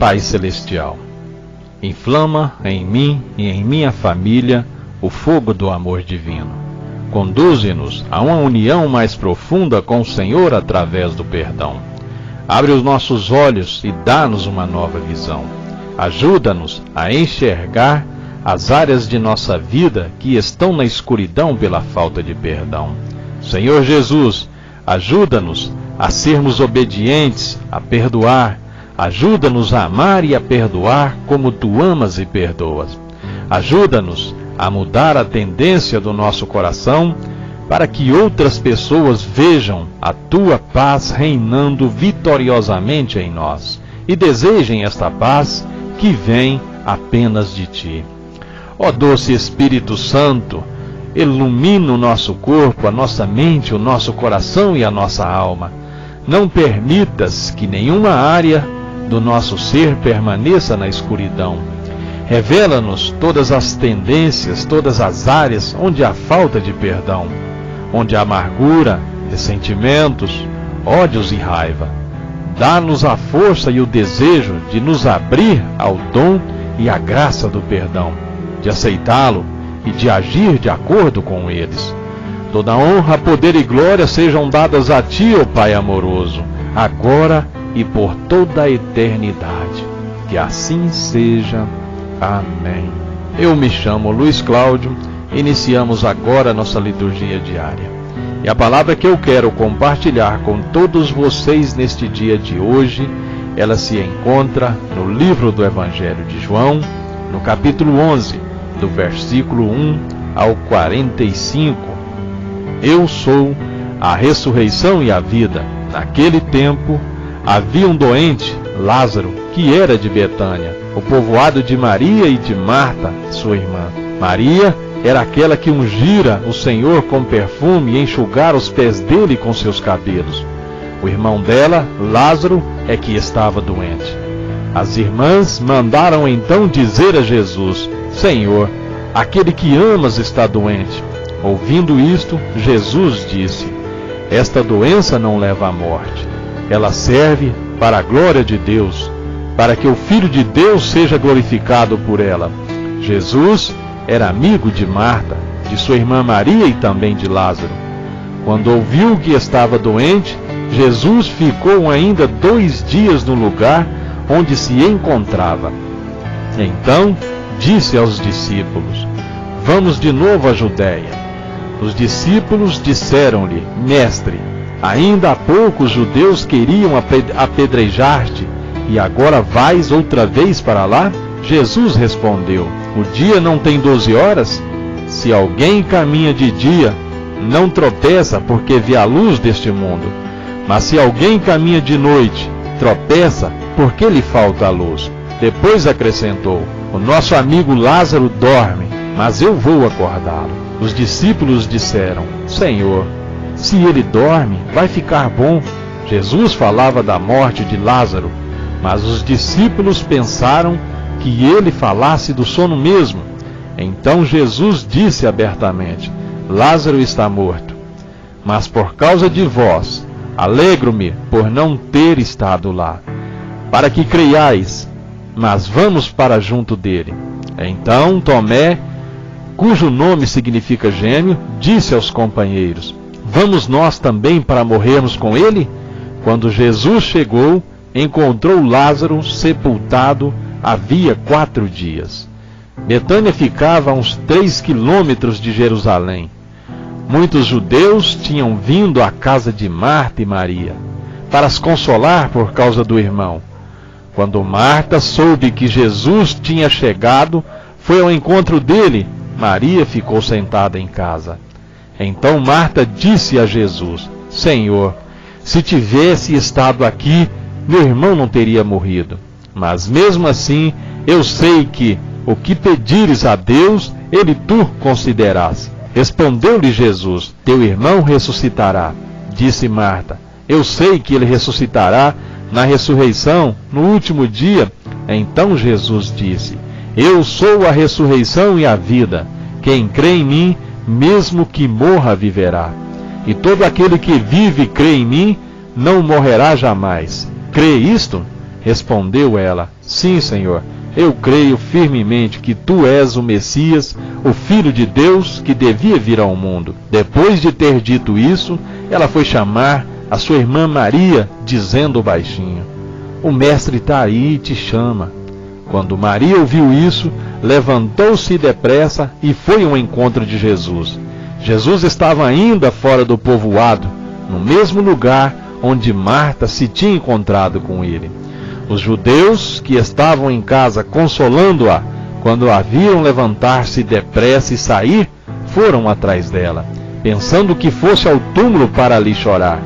Pai Celestial, inflama em mim e em minha família o fogo do amor divino. Conduze-nos a uma união mais profunda com o Senhor através do perdão. Abre os nossos olhos e dá-nos uma nova visão. Ajuda-nos a enxergar as áreas de nossa vida que estão na escuridão pela falta de perdão. Senhor Jesus, ajuda-nos a sermos obedientes, a perdoar. Ajuda-nos a amar e a perdoar como Tu amas e perdoas. Ajuda-nos a mudar a tendência do nosso coração para que outras pessoas vejam a Tua paz reinando vitoriosamente em nós e desejem esta paz que vem apenas de Ti. Ó doce Espírito Santo, ilumina o nosso corpo, a nossa mente, o nosso coração e a nossa alma. Não permitas que nenhuma área do nosso ser permaneça na escuridão. Revela-nos todas as tendências, todas as áreas onde há falta de perdão, onde há amargura, ressentimentos, ódios e raiva. Dá-nos a força e o desejo de nos abrir ao dom e à graça do perdão, de aceitá-lo e de agir de acordo com eles. Toda honra, poder e glória sejam dadas a Ti, ó Pai amoroso, agora e por toda a eternidade. Que assim seja. Amém. Eu me chamo Luiz Cláudio. Iniciamos agora nossa liturgia diária. E a palavra que eu quero compartilhar com todos vocês neste dia de hoje, ela se encontra no livro do Evangelho de João, no capítulo 11, do versículo 1 ao 45. Eu sou a ressurreição e a vida. Naquele tempo, havia um doente, Lázaro, que era de Betânia, o povoado de Maria e de Marta, sua irmã. Maria era aquela que ungira o Senhor com perfume e enxugara os pés dele com seus cabelos. O irmão dela, Lázaro, é que estava doente. As irmãs mandaram então dizer a Jesus: Senhor, aquele que amas está doente. Ouvindo isto, Jesus disse: Esta doença não leva à morte. Ela serve para a glória de Deus, para que o Filho de Deus seja glorificado por ela. Jesus era amigo de Marta, de sua irmã Maria e também de Lázaro. Quando ouviu que estava doente, Jesus ficou ainda 2 dias no lugar onde se encontrava. Então disse aos discípulos: Vamos de novo à Judéia. Os discípulos disseram-lhe: Mestre, ainda há pouco os judeus queriam apedrejar-te, e agora vais outra vez para lá? Jesus respondeu: O dia não tem 12 horas? Se alguém caminha de dia, não tropeça porque vê a luz deste mundo. Mas se alguém caminha de noite, tropeça porque lhe falta a luz. Depois acrescentou: O nosso amigo Lázaro dorme, mas eu vou acordá-lo. Os discípulos disseram: Senhor, se ele dorme, vai ficar bom. Jesus falava da morte de Lázaro, mas os discípulos pensaram que ele falasse do sono mesmo. Então Jesus disse abertamente: Lázaro está morto. Mas por causa de vós, alegro-me por não ter estado lá, para que creiais. Mas vamos para junto dele. Então Tomé, cujo nome significa gêmeo, disse aos companheiros: Vamos nós também para morrermos com ele? Quando Jesus chegou, encontrou Lázaro sepultado havia 4 dias. Betânia ficava a uns 3 quilômetros de Jerusalém. Muitos judeus tinham vindo à casa de Marta e Maria para as consolar por causa do irmão. Quando Marta soube que Jesus tinha chegado, foi ao encontro dele. Maria ficou sentada em casa. Então Marta disse a Jesus: Senhor, se tivesse estado aqui, meu irmão não teria morrido. Mas mesmo assim, eu sei que o que pedires a Deus, ele tu concederás. Respondeu-lhe Jesus: Teu irmão ressuscitará. Disse Marta: Eu sei que ele ressuscitará na ressurreição, no último dia. Então Jesus disse: Eu sou a ressurreição e a vida. Quem crê em mim, mesmo que morra, viverá. E todo aquele que vive e crê em mim, não morrerá jamais. Crê isto? Respondeu ela: Sim, Senhor, eu creio firmemente que tu és o Messias, o Filho de Deus, que devia vir ao mundo. Depois de ter dito isso, ela foi chamar a sua irmã Maria, dizendo baixinho: O mestre está aí e te chama. Quando Maria ouviu isso, levantou-se depressa e foi ao encontro de Jesus. Jesus estava ainda fora do povoado, no mesmo lugar onde Marta se tinha encontrado com ele. Os judeus que estavam em casa consolando-a, quando a viram levantar-se depressa e sair, foram atrás dela, pensando que fosse ao túmulo para ali chorar.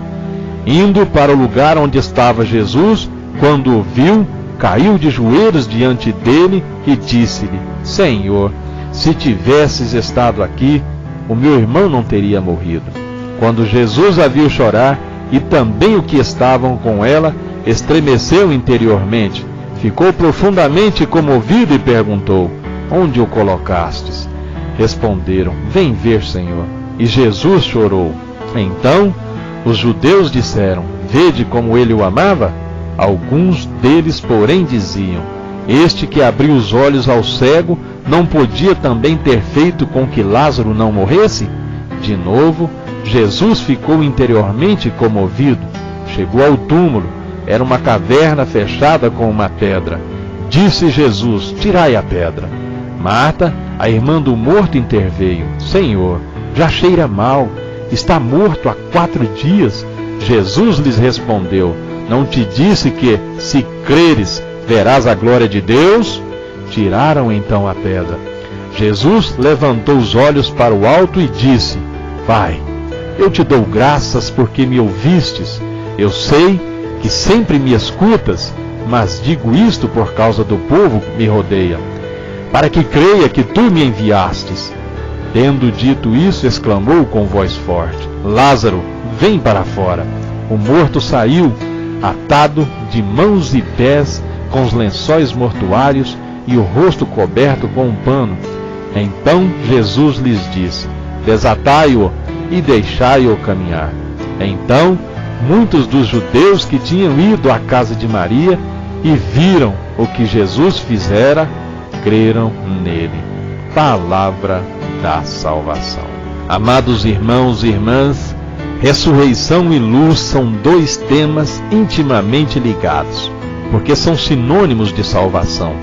Indo para o lugar onde estava Jesus, quando o viu, caiu de joelhos diante dele e disse-lhe: Senhor, se tivesses estado aqui, o meu irmão não teria morrido. Quando Jesus a viu chorar, e também o que estavam com ela, estremeceu interiormente, ficou profundamente comovido e perguntou: Onde o colocastes? Responderam: Vem ver, Senhor. E Jesus chorou. Então os judeus disseram: Vede como ele o amava? Alguns deles, porém, diziam: Este que abriu os olhos ao cego, não podia também ter feito com que Lázaro não morresse? De novo, Jesus ficou interiormente comovido. Chegou ao túmulo. Era uma caverna fechada com uma pedra. Disse Jesus: Tirai a pedra. Marta, a irmã do morto, interveio: Senhor, já cheira mal. Está morto há 4 dias. Jesus lhes respondeu: Não te disse que, se creres, verás a glória de Deus? Tiraram então a pedra. Jesus levantou os olhos para o alto e disse: Pai, eu te dou graças porque me ouvistes. Eu sei que sempre me escutas, mas digo isto por causa do povo que me rodeia, para que creia que tu me enviastes. Tendo dito isso, exclamou com voz forte: Lázaro, vem para fora. O morto saiu, atado de mãos e pés com os lençóis mortuários e o rosto coberto com um pano. Então Jesus lhes disse: Desatai-o e deixai-o caminhar. Então muitos dos judeus que tinham ido à casa de Maria e viram o que Jesus fizera, creram nele. Palavra da salvação. Amados irmãos e irmãs, ressurreição e luz são 2 temas intimamente ligados, porque são sinônimos de salvação.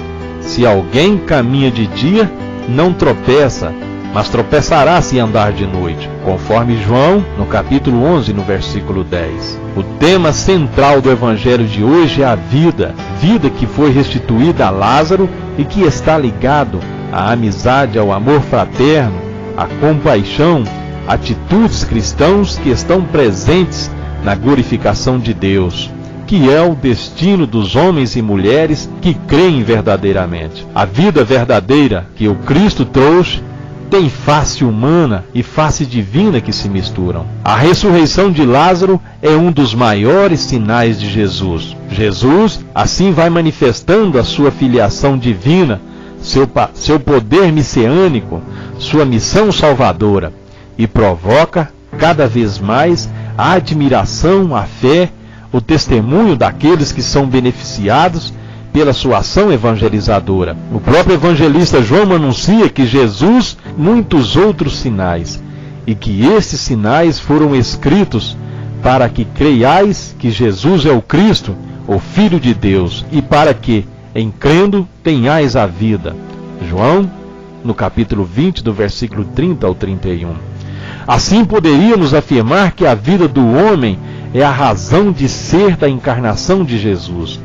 Se alguém caminha de dia, não tropeça, mas tropeçará se andar de noite, conforme João, no capítulo 11, no versículo 10. O tema central do evangelho de hoje é a vida, vida que foi restituída a Lázaro e que está ligado à amizade, ao amor fraterno, à compaixão, atitudes cristãos que estão presentes na glorificação de Deus, que é o destino dos homens e mulheres que creem verdadeiramente. A vida verdadeira que o Cristo trouxe tem face humana e face divina que se misturam. A ressurreição de Lázaro é um dos maiores sinais de Jesus. Jesus assim vai manifestando a sua filiação divina, seu poder messiânico, sua missão salvadora, e provoca cada vez mais a admiração, a fé, o testemunho daqueles que são beneficiados pela sua ação evangelizadora. O próprio evangelista João anuncia que Jesus muitos outros sinais, e que esses sinais foram escritos para que creiais que Jesus é o Cristo, o Filho de Deus, e para que, em crendo, tenhais a vida. João, no capítulo 20, do versículo 30 ao 31. Assim poderíamos afirmar que a vida do homem é a razão de ser da encarnação de Jesus.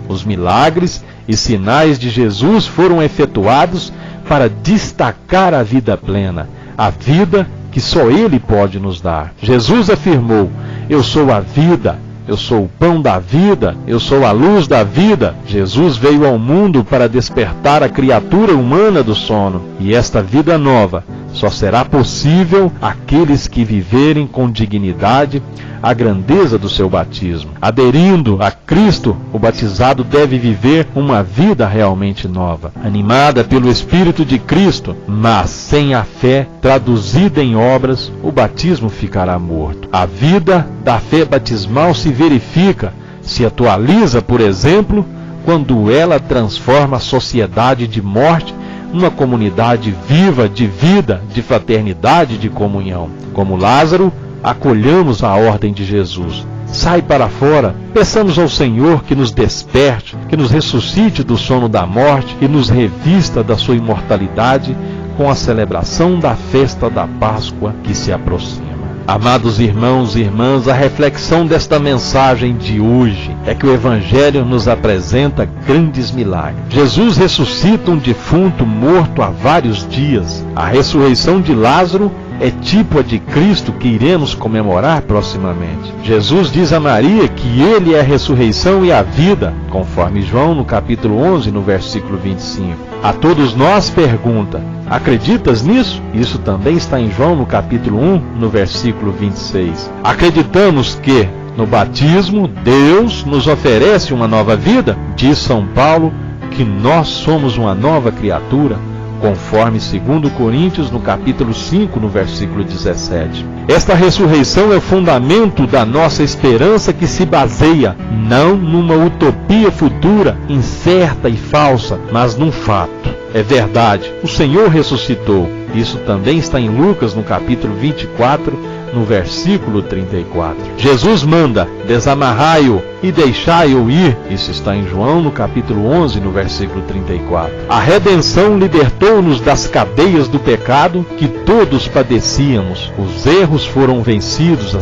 Os milagres e sinais de Jesus foram efetuados para destacar a vida plena, a vida que só Ele pode nos dar. Jesus afirmou: Eu sou a vida, eu sou o pão da vida, eu sou a luz da vida. Jesus veio ao mundo para despertar a criatura humana do sono, e esta vida nova só será possível àqueles que viverem com dignidade a grandeza do seu batismo. Aderindo a Cristo, o batizado deve viver uma vida realmente nova, animada pelo Espírito de Cristo, mas sem a fé traduzida em obras, o batismo ficará morto. A vida da fé batismal se verifica, se atualiza, por exemplo, quando ela transforma a sociedade de morte numa comunidade viva de vida, de fraternidade, de comunhão. Como Lázaro, acolhamos a ordem de Jesus. Sai para fora, peçamos ao Senhor que nos desperte, que nos ressuscite do sono da morte e nos revista da sua imortalidade com a celebração da festa da Páscoa que se aproxima. Amados irmãos e irmãs, a reflexão desta mensagem de hoje é que o Evangelho nos apresenta grandes milagres. Jesus ressuscita um defunto morto há vários dias. A ressurreição de Lázaro é tipo a de Cristo que iremos comemorar proximamente. Jesus diz a Maria que Ele é a ressurreição e a vida, conforme João no capítulo 11, no versículo 25. A todos nós pergunta: acreditas nisso? Isso também está em João no capítulo 1, no versículo 26. Acreditamos que, no batismo, Deus nos oferece uma nova vida? Diz São Paulo que nós somos uma nova criatura, conforme 2 Coríntios, no capítulo 5, no versículo 17. Esta ressurreição é o fundamento da nossa esperança, que se baseia não numa utopia futura, incerta e falsa, mas num fato. É verdade, o Senhor ressuscitou. Isso também está em Lucas, no capítulo 24, no versículo 34. Jesus manda: desamarrai-o e deixai-o ir. Isso está em João, no capítulo 11, no versículo 34. A redenção libertou-nos das cadeias do pecado que todos padecíamos. Os erros foram vencidos,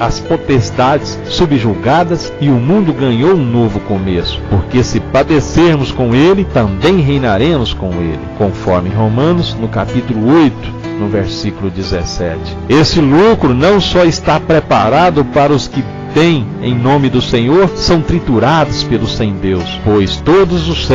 as potestades subjugadas e o mundo ganhou um novo começo. Porque se padecermos com Ele, também reinaremos com Ele. Conforme Romanos, no capítulo 8, no versículo 17. Esse lucro não só está preparado para os que em nome do Senhor, são triturados pelo sem Deus, pois todos os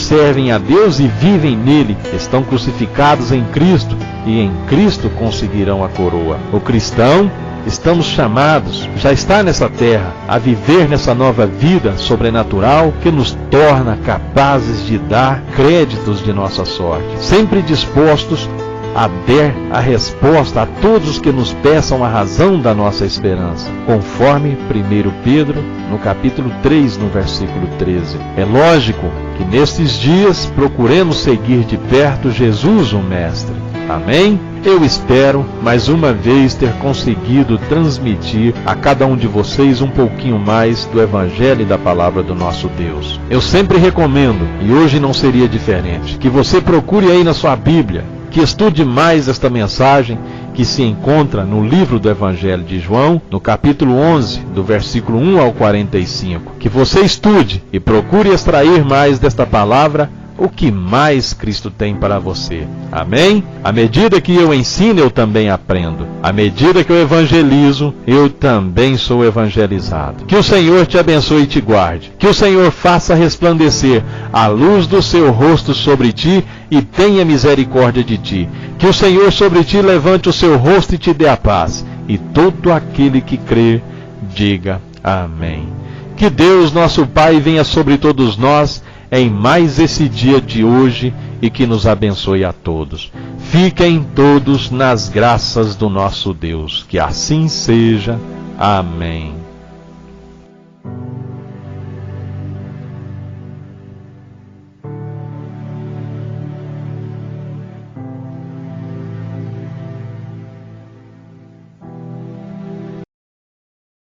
servem a Deus e vivem nele, estão crucificados em Cristo e em Cristo conseguirão a coroa. O cristão, estamos chamados, já está nessa terra, a viver nessa nova vida sobrenatural que nos torna capazes de dar créditos de nossa sorte, sempre dispostos a dar a resposta a todos os que nos peçam a razão da nossa esperança, conforme 1 Pedro, no capítulo 3, no versículo 13. É lógico que nestes dias procuremos seguir de perto Jesus, o Mestre. Amém? Eu espero, mais uma vez, ter conseguido transmitir a cada um de vocês um pouquinho mais do Evangelho e da Palavra do nosso Deus. Eu sempre recomendo, e hoje não seria diferente, que você procure aí na sua Bíblia, que estude mais esta mensagem que se encontra no livro do Evangelho de João, no capítulo 11, do versículo 1 ao 45. Que você estude e procure extrair mais desta palavra o que mais Cristo tem para você. Amém? À medida que eu ensino, eu também aprendo. À medida que eu evangelizo, eu também sou evangelizado. Que o Senhor te abençoe e te guarde. Que o Senhor faça resplandecer a luz do seu rosto sobre ti e tenha misericórdia de ti. Que o Senhor sobre ti levante o seu rosto e te dê a paz. E todo aquele que crê, diga amém. Que Deus, nosso Pai, venha sobre todos nós em mais esse dia de hoje e que nos abençoe a todos. Fiquem todos nas graças do nosso Deus. Que assim seja. Amém.